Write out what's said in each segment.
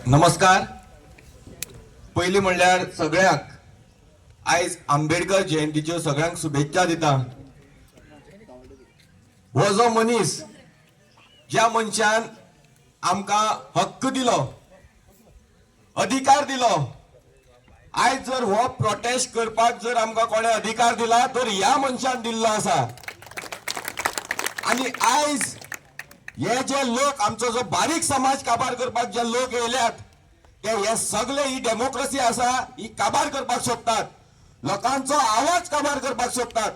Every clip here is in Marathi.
नमस्कार. पहिली म्हणल्यार सगळ्यांक आज आंबेडकर जयंतीच्यो सगळ्यांक शुभेच्छा दिता. हो जो मनीस ज्या मनशान आमकां हक्क दिलो, अधिकार दिलो, आज जर हो प्रोटेस्ट करपाक जर आमकां कोणे अधिकार दिला तर ह्या मनशान दिल्लो आसा. आणि आज हे जे लोक आमचो जो बारीक समाज काबार करपाक जे लोक येयल्यात ते हे सगळे ही डेमोक्रेसी आसा ही काबार करपाक सोदतात. लोकांचो आवाज काबार करपाक सोदतात.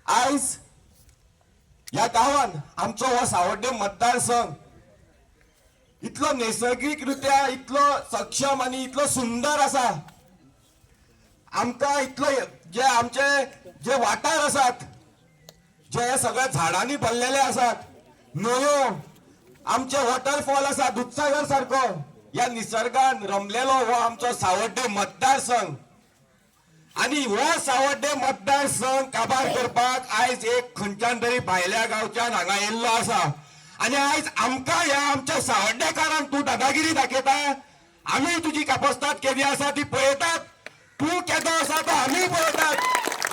आज ह्या गांवांत आमचो हो सावड्डे मतदारसंघ इतलो नैसर्गिकरित्या इतलो सक्षम आणि इतलो सुंदर आसा. आमकां इतलो जे आमचे जे वाठार आसात जे सगळे झाडांनी भरलेले आसात, न्हंयो, आमचे वॉटरफॉल आसा, दुधसागर सारको या निसर्गान रमलेलो हो आमचो सावड्डे मतदारसंघ. आणि हो सावड्डे मतदारसंघ काबार करपाक आयज एक खंयच्यान तरी भायल्या गांवच्यान हांगा येयल्लो आसा. आणि आयज आमकां ह्या आमच्या सावड्डेकारांक तूं दादागिरी दाखयता. आमी तुजी कापस्ताद केदी आसा ती पळयतात, तूं केदो आसा तो आमी पळयतात.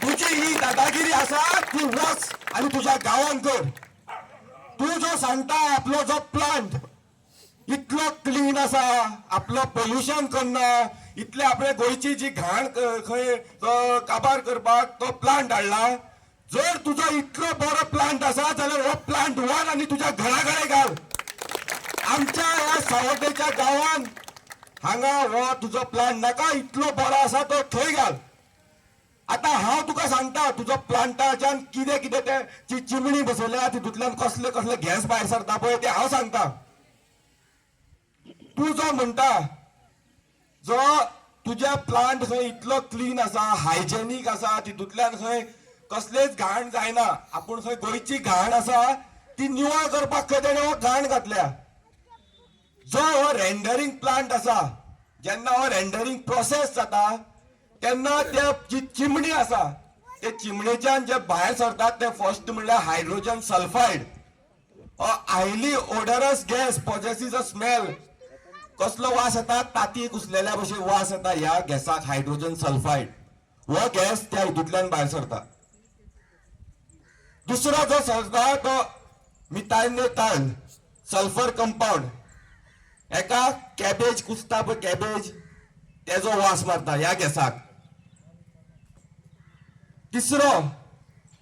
तुजी ही दादागिरी आसा ती वच आणि तुज्या गांवांत कर. तू जो सांगता आपलो जो प्लांट इतलो क्लीन आसा, आपलो पोल्युशन करना, इतले आपले गोंयची जी घाण खंय काबार करपाक तो प्लांट हाडला. जर तुजो इतलो बरो प्लांट आसा जाल्यार हो प्लांट व्हर आनी तुज्या घरा कडेन घाल. आमच्या ह्या सावड्डेच्या गांवांत हांगा हो तुजो प्लांट नाका, इतलो बरो आसा तो थंय घाल. आता हांव तुका सांगता तुजो प्लांटाच्यान कितें कितें ते चिमणी बसयल्या तितूंतल्यान कसले कसले गॅस भायर सरता पळय ते हांव सांगता. तू जो म्हणटा जो तुज्या प्लांट खंय इतलो क्लीन आसा, हायजेनीक आसा, तितूंतल्यान खंय कसलेच घाण जायना, आपूण खंय गोंयची घाण आसा ती निवळ करपाक खंय तेणें हो घाण घातल्या. जो हो रेंडरिंग प्लांट आसा, जेन्ना हो रेंडरिंग प्रोसेस जाता तेन्ना त्या जी चिमणी आसा ते चिमणेच्यान जे भायर सरतात ते फर्स्ट म्हणल्यार hydrogen sulphide. Highly odorous gas possesses a smell. कसलो वास येता, ताती कुसलेल्या भशेन वास येता ह्या गॅसाक हायड्रोजन सल्फायड. हो गॅस त्या हितूंतल्यान भायर सरता. दुसरो जो सरता तो मिथायल सल्फर कंपाऊंड. एका कॅबेज कुसता पळय कॅबेज तेजो वास मारता ह्या गॅसाक. तिसरो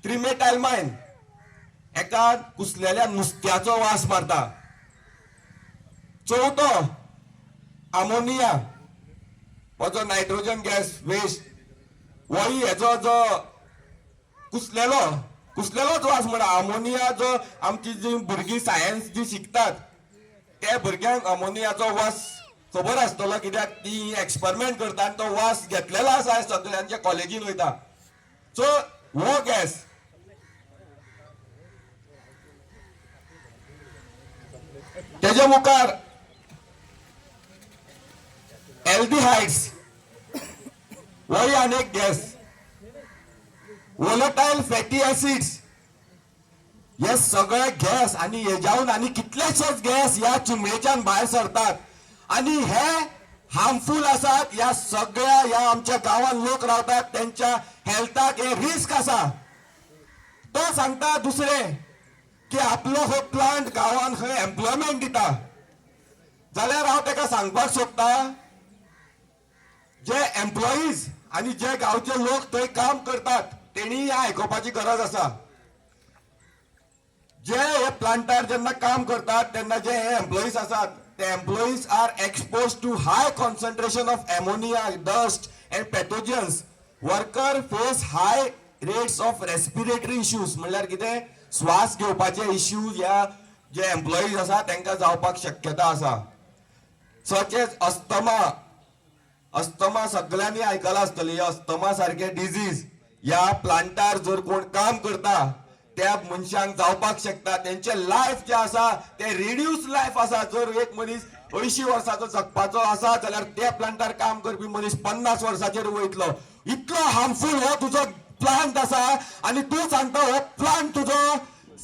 ट्रिमेटायलमाइन एका कुसलेल्या नुस्त्याचो वास मारता. चौथो अमोनिया हो जो नायट्रोजन गॅस वेस्ट वही हेजो जो कुसलेलोच वास म्हणा. अमोनिया जो आमची जी भुरगीं सायन्स जी शिकतात त्या भुरग्यांक अमोनियाचो वास खबर आसतलो, कित्याक ती एक्सपेरिमेंट करता आनी तो वास घेतलेलो आसा सगळ्यांच्या कॉलेजीन वयता. सो हो गॅस तेजे मुखार एल्डिहाइड्स वही अनेक गॅस, वोलेटाईल फॅटी एसिड्स हे सगळे गॅस आणि हेजाऊन आणि कितलेशेच गॅस या चिमणेच्यान भायर सरतात. आणि हे हार्मफुल आसात. या सगळ्या या आमच्या गावांत लोक रावतात त्यांच्या हेल्थाक हे रिस्क आसा. तो सांगता दुसरे की आपलो हो प्लांट गावांत खंय एम्प्लॉयमेंट दिता. जाल्यार हांव ताका सांगपाक सोदता जे एम्प्लॉईज आणि जे गावचे लोक थंय काम करतात तेणी ह्या आयकोपाची गरज आसा. जे हे प्लांटार जेन्ना काम करतात तेन्ना जे हे एम्प्लॉईज आसात ते employees are expose to high concentration of ammonia, dust and pathogens. Worker face high rates of respiratory issues. म्हणल्यार कितें श्वास घेवपाचे इश्यूज ह्या जे एम्प्लॉईज आसा तांकां जावपाक शक्यता आसा. सच एज अस्थमा सगळ्यांनी आयकलां आसतली. अस्थमा सारखे डिजीज ह्या प्लांटार जर कोण काम करता त्या मनशांक जावपाक शकता. त्यांचे लायफ जे आसा ते रिड्यूस लायफ आसा. जर एक मनीस 80 वर्साचो जगपाचो आसा जाल्यार त्या प्लांटार काम करपी मनीस 50 वर्साचेर वयतलो. इतलो हार्मफुल हो तुजो प्लांट आसा. आणि तू सांगता हो प्लांट तुजो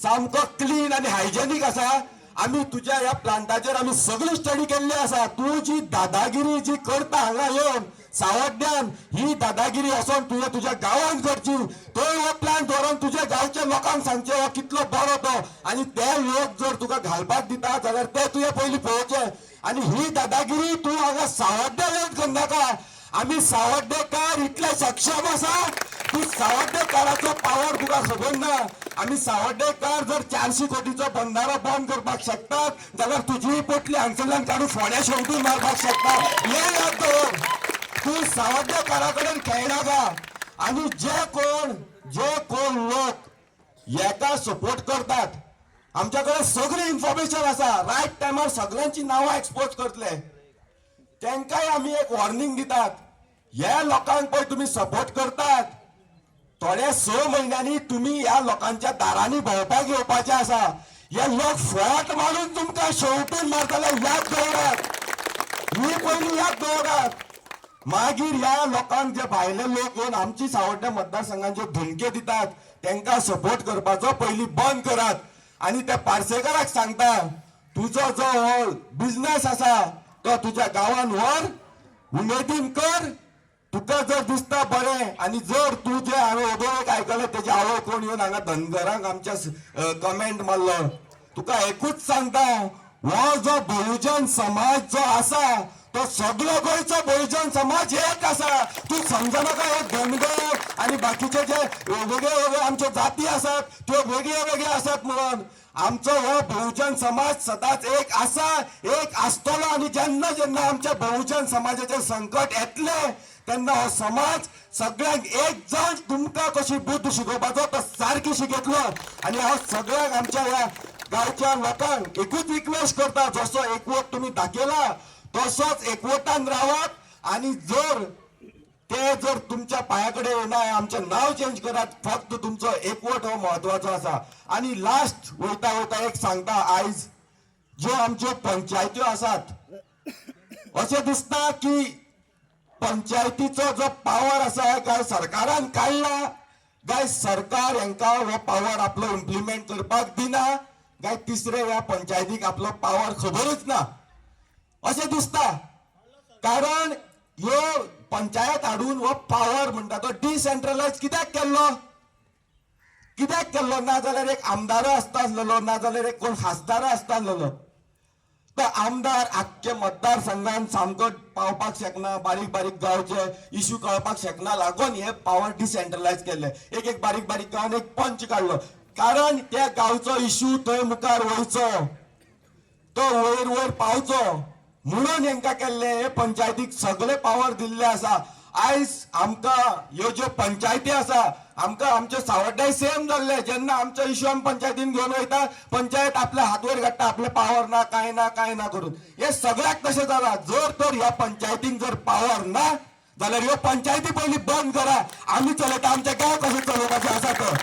सामको क्लीन आणि हायजेनीक आसा. आम्ही तुझ्या या प्लांटाचेर आम्ही सगळी स्टडी केल्ली आसा. तू जी दादागिरी जी करता हांगा येवन सावड्ड्यान, ही दादागिरी असोन तुवें तुझ्या गांवांत करची. थंय हो प्लांट व्हरून तुझ्या गांवच्या लोकांक सांगचे हो कितलो बरो तो, आनी ते लोक जर तुका घालपाक दिता जाल्यार ते तुवें पयलीं पळोवचे. आनी ही दादागिरी तूं हांगा सावड्ड्या येवन करनाका. आम्ही सावड्डेकार इतले सक्षम आसा. तू सावड्डेकाराचो पावर तुका खबर ना. आम्ही सावड्डेकार जर 400 कोटीचो बंधारो बंद करपाक शकतात जाल्यार तुजी पोटली हांगसरल्यान काडून फोड्या शेवटून मारपाक शकतात. हे याद दवर. तू सावड्डेकारा कडेन खेळनाका. आनी जे कोण लोक हेका सपोर्ट करतात, आमच्याकडे सगळी इन्फॉर्मेशन आसा. रायट टायमार सगळ्यांची नांवां एक्सपोज करतले. त्यांकाय आम्ही एक वॉर्निंग दितात. या लोकांक पळय तुम्ही सपोर्ट करतात, थोड्या 6 महिन्यांनी तुम्ही या लोकांच्या दारांनी भोंवपाक येवपाचे आसा. हे लोक फोट मारून तुमकां शेवटून मारतले. याद दवरात. ही पयली याद दवरात. मागीर ह्या लोकांक जे भायले लोक येवन आमची सावड्ड्या मतदारसंघांचे धमके दितात, त्यांका सपोर्ट करपाचो पयली बंद करात. आणि त्या पार्सेकाराक सांगता, तुझो जो हो बिझनेस आसा तो तुझ्या गांवान व्हर, उमेदीन कर. तुका जर दिसता बरें, आणि जर तू जे हांवें उदोवेक आयकलें तेजे आवय कोण येवन हांगा धनगरांक आमच्या कमेंट मारलो, तुका एकूच सांगता, हो जो बहुजन समाज जो आसा तो सगळो गोंयचो बहुजन समाज एक आसा. तू समजनाका हे धनगर आणि बाकीचे जे वेगळे वेगळे आमच्यो जाती आसात त्यो वेगळे वेगळे आसात म्हणून. आमचो हो बहुजन समाज सदांच एक आसा, एक आसतलो. आणि जेन्ना जेन्ना आमच्या बहुजन समाजाचे संकट येतले तेन्ना हो समाज सगळ्यांक एक जण तुमकां कशी बुद्ध शिकोवपाचो तो सारकी शिकयतलो. आणि हांव सगळ्यांक आमच्या ह्या गांवच्या लोकांक एकूच रिक्वेस्ट करता, जसो एकवट तुम्ही दाखयला तसोच एकवटान रावात. आणि जर तुमच्या पायाकडे येना, आमचें नाव चेंज करात. फक्त तुमचो एकवट हो महत्वाचो आसा. आणि लास्ट वयता वयता एक सांगता, आयज ज्यो आमच्यो पंचायत्यो आसात, अशें दिसता की पंचायतीचो जो पावर आसा काय सरकारान काडला, काय सरकार हांकां हो पावर आपलो इम्प्लिमेंट करपाक दिना, काय तिसरे ह्या पंचायतीक आपलो पावर खबरूच ना अशें दिसता. कारण ह्यो पंचायत हाडून हो पावर म्हणटा तो डिसेंट्रलायज कित्याक केल्लो ना जाल्यार एक आमदार आसतालो, ना जाल्यार एक कोण खासदार आसतालो. तो आमदार आख्खे मतदारसंघान सामको पावपाक शकना, बारीक बारीक गांवचे इश्यू कळपाक शकना लागून हे पावर डिसेंट्रलायज केले. एक बारीक बारीक गांवान एक पंच काडलो. कारण त्या गांवचो इश्यू थंय मुखार वयचो, तो वयर पावचो म्हणून हेंका केल्ले. हे पंचायतीक सगळे पावर दिल्ले आसा. आयज आमकां ह्यो ज्यो पंचायती आसा, आमकां आमचे सावड्ड्याय सेम जाल्ले. जेन्ना आमचो इश्यू आमी पंचायतीन घेवन वयता, पंचायत आपले हात वयर काडटा, आपले पावर ना काय ना करून. हे सगळ्याक तशें जाला. जर तर ह्या पंचायतीन जर पावर ना जाल्यार ह्यो पंचायती पयली बंद करा. आमी चलयता आमचे गांव कशें चलोवपाचे आसा तो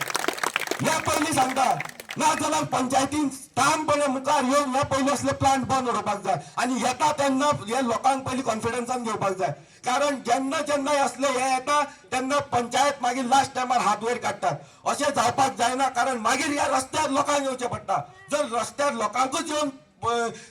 हे पयली सांगता. ना जाल्यार पंचायतीन ठामपणे मुखार येवन ना पयली असले प्लांट बंद उडोवपाक जाय. आणि येता तेन्ना हे लोकांक पयली कॉन्फिडन्सान घेवपाक जाय. कारण जेन्ना जेन्ना असले हे येता तेन्ना पंचायत मागीर लास्ट टायमार हात वयर काडटात. अशें जावपाक जायना. कारण मागीर ह्या रस्त्यार लोकांक येवचें पडटा. जर रस्त्यार लोकांकूच येवन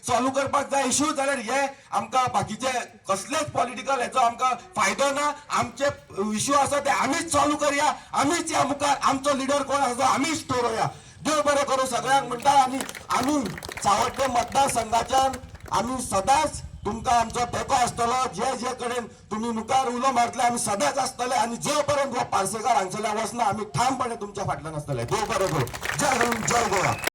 सॉल्व करपाक जाय इश्यू जाल्यार हे आमकां बाकीचे कसलेच पॉलिटिकल हेचो आमकां फायदो ना. आमचे इश्यू आसा ते आमीच सॉल्व करया. आमीच या मुखार आमचो लिडर कोण आसा आमीच थारोवया. देव बरें करूं सगळ्यांक म्हणटा. आनी आमी सावड्डे मतदारसंघाच्यान आमी सदांच तुमकां आमचो तेंको आसतलो. जे कडेन तुमी मुखार उलो मारतले आमी सदांच आसतले. आनी जो पर्यंत हो पार्सेकार हांगसरल्यान वचना आमी ठामपणे तुमच्या फाटल्यान आसतले. देव बरें करूं. जय हिंद, जय गोवा.